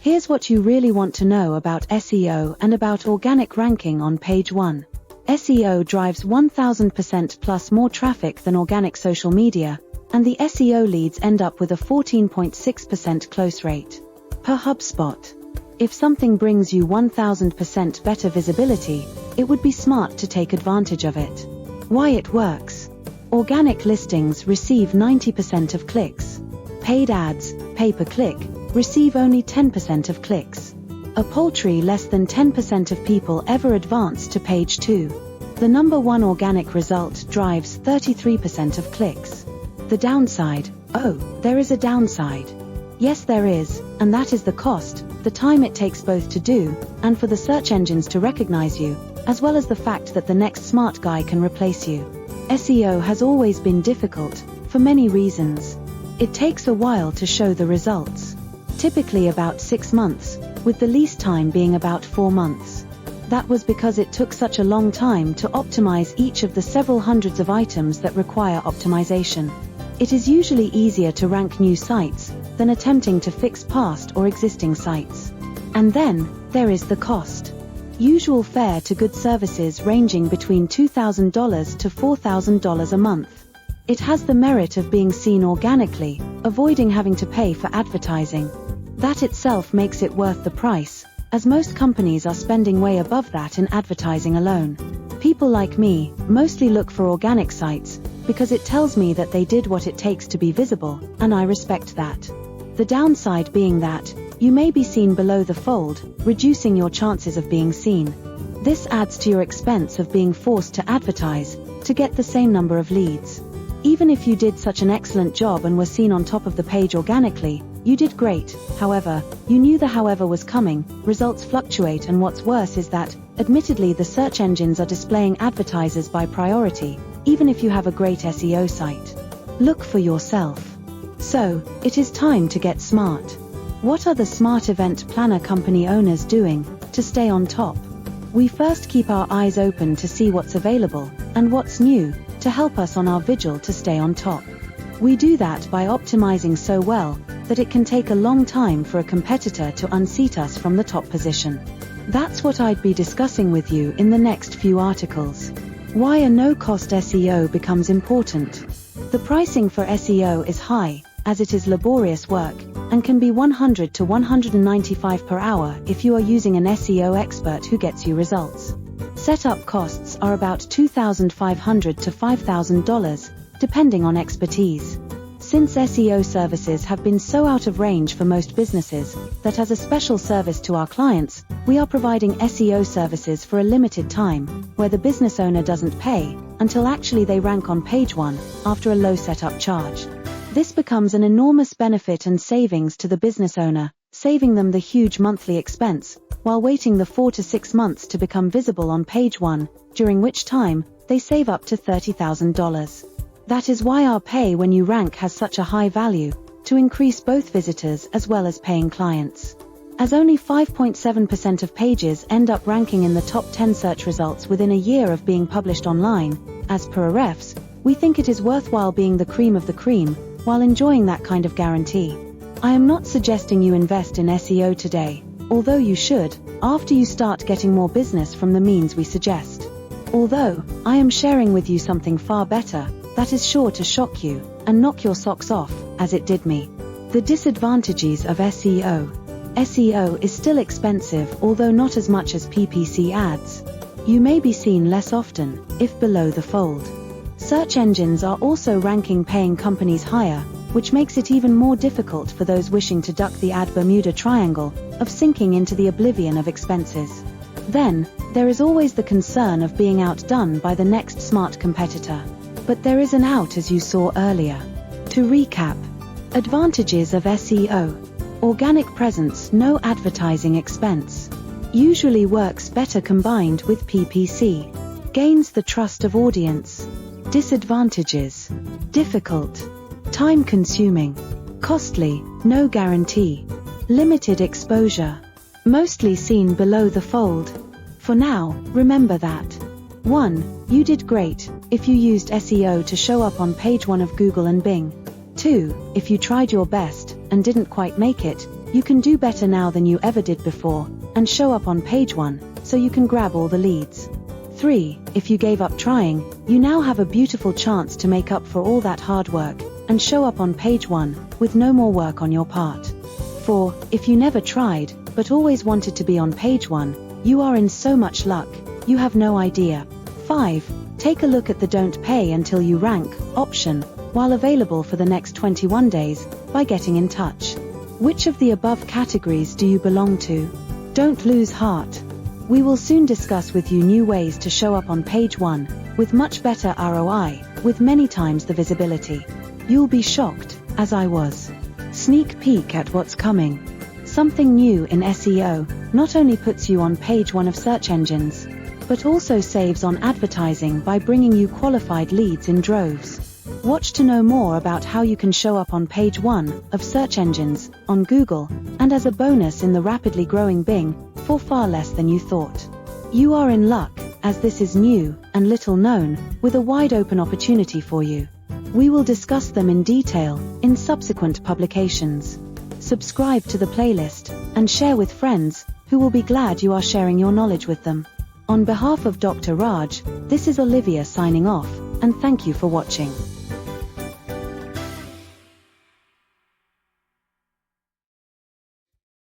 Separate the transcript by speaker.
Speaker 1: Here's what you really want to know about SEO and about organic ranking on page 1. SEO drives 1000% plus more traffic than organic social media, and the SEO leads end up with a 14.6% close rate. Per HubSpot. If something brings you 1000% better visibility, it would be smart to take advantage of it. Why it works. Organic listings receive 90% of clicks. Paid ads, pay-per-click, receive only 10% of clicks. A paltry less than 10% of people ever advance to page 2. The number 1 organic result drives 33% of clicks. The downside. Oh, there is a downside. Yes, there is, and that is the cost, the time it takes both to do, and for the search engines to recognize you, as well as the fact that the next smart guy can replace you. SEO has always been difficult, for many reasons. It takes a while to show the results. Typically about 6 months, with the least time being about 4 months. That was because it took such a long time to optimize each of the several hundreds of items that require optimization. It is usually easier to rank new sites than attempting to fix past or existing sites. And then, there is the cost. Usual fare to good services ranging between $2,000 to $4,000 a month. It has the merit of being seen organically, avoiding having to pay for advertising. That itself makes it worth the price, as most companies are spending way above that in advertising alone. People like me mostly look for organic sites, because it tells me that they did what it takes to be visible, and I respect that. The downside being that, you may be seen below the fold, reducing your chances of being seen. This adds to your expense of being forced to advertise, to get the same number of leads. Even if you did such an excellent job and were seen on top of the page organically, you did great. However, you knew the however was coming, results fluctuate, and what's worse is that, admittedly, the search engines are displaying advertisers by priority, even if you have a great SEO site. Look for yourself. So, it is time to get smart. What are the smart event planner company owners doing to stay on top? We first keep our eyes open to see what's available and what's new to help us on our vigil to stay on top. We do that by optimizing so well that it can take a long time for a competitor to unseat us from the top position. That's what I'd be discussing with you in the next few articles. Why a no-cost SEO becomes important. The pricing for SEO is high, as it is laborious work, and can be $100 to $195 per hour if you are using an SEO expert who gets you results. Setup costs are about $2,500 to $5,000, depending on expertise. Since SEO services have been so out of range for most businesses, that as a special service to our clients, we are providing SEO services for a limited time, where the business owner doesn't pay, until actually they rank on page 1, after a low setup charge. This becomes an enormous benefit and savings to the business owner, saving them the huge monthly expense, while waiting the 4 to 6 months to become visible on page 1, during which time, they save up to $30,000. That is why our pay when you rank has such a high value, to increase both visitors as well as paying clients. As only 5.7% of pages end up ranking in the top 10 search results within a year of being published online, as per Ahrefs, we think it is worthwhile being the cream of the cream, while enjoying that kind of guarantee. I am not suggesting you invest in SEO today, although you should, after you start getting more business from the means we suggest. Although, I am sharing with you something far better, that is sure to shock you, and knock your socks off, as it did me. The disadvantages of SEO. SEO is still expensive, although not as much as PPC ads. You may be seen less often, if below the fold. Search engines are also ranking paying companies higher, which makes it even more difficult for those wishing to duck the ad Bermuda Triangle, of sinking into the oblivion of expenses. Then, there is always the concern of being outdone by the next smart competitor. But there is an out, as you saw earlier. To recap. Advantages of SEO. Organic presence, no advertising expense. Usually works better combined with PPC. Gains the trust of audience. Disadvantages. Difficult. Time-consuming. Costly, no guarantee. Limited exposure. Mostly seen below the fold. For now, remember that. 1. You did great, if you used SEO to show up on page 1 of Google and Bing. 2. If you tried your best, and didn't quite make it, You can do better now than you ever did before, and show up on page 1, so you can grab all the leads. 3. If you gave up trying, you now have a beautiful chance to make up for all that hard work, and show up on page 1, with no more work on your part. 4. If you never tried, but always wanted to be on page 1, you are in so much luck, you have no idea. 5. Take a look at the "Don't pay until you rank" option, while available for the next 21 days, by getting in touch. Which of the above categories do you belong to? Don't lose heart. We will soon discuss with you new ways to show up on page 1, with much better ROI, with many times the visibility. You'll be shocked, as I was. Sneak peek at what's coming. Something new in SEO not only puts you on page 1 of search engines, but also saves on advertising by bringing you qualified leads in droves. Watch to know more about how you can show up on page 1 of search engines, on Google, and as a bonus in the rapidly growing Bing, for far less than you thought. You are in luck, as this is new and little known, with a wide open opportunity for you. We will discuss them in detail in subsequent publications. Subscribe to the playlist and share with friends who will be glad you are sharing your knowledge with them. On behalf of Dr. Raj, this is Olivia signing off, and thank you for watching.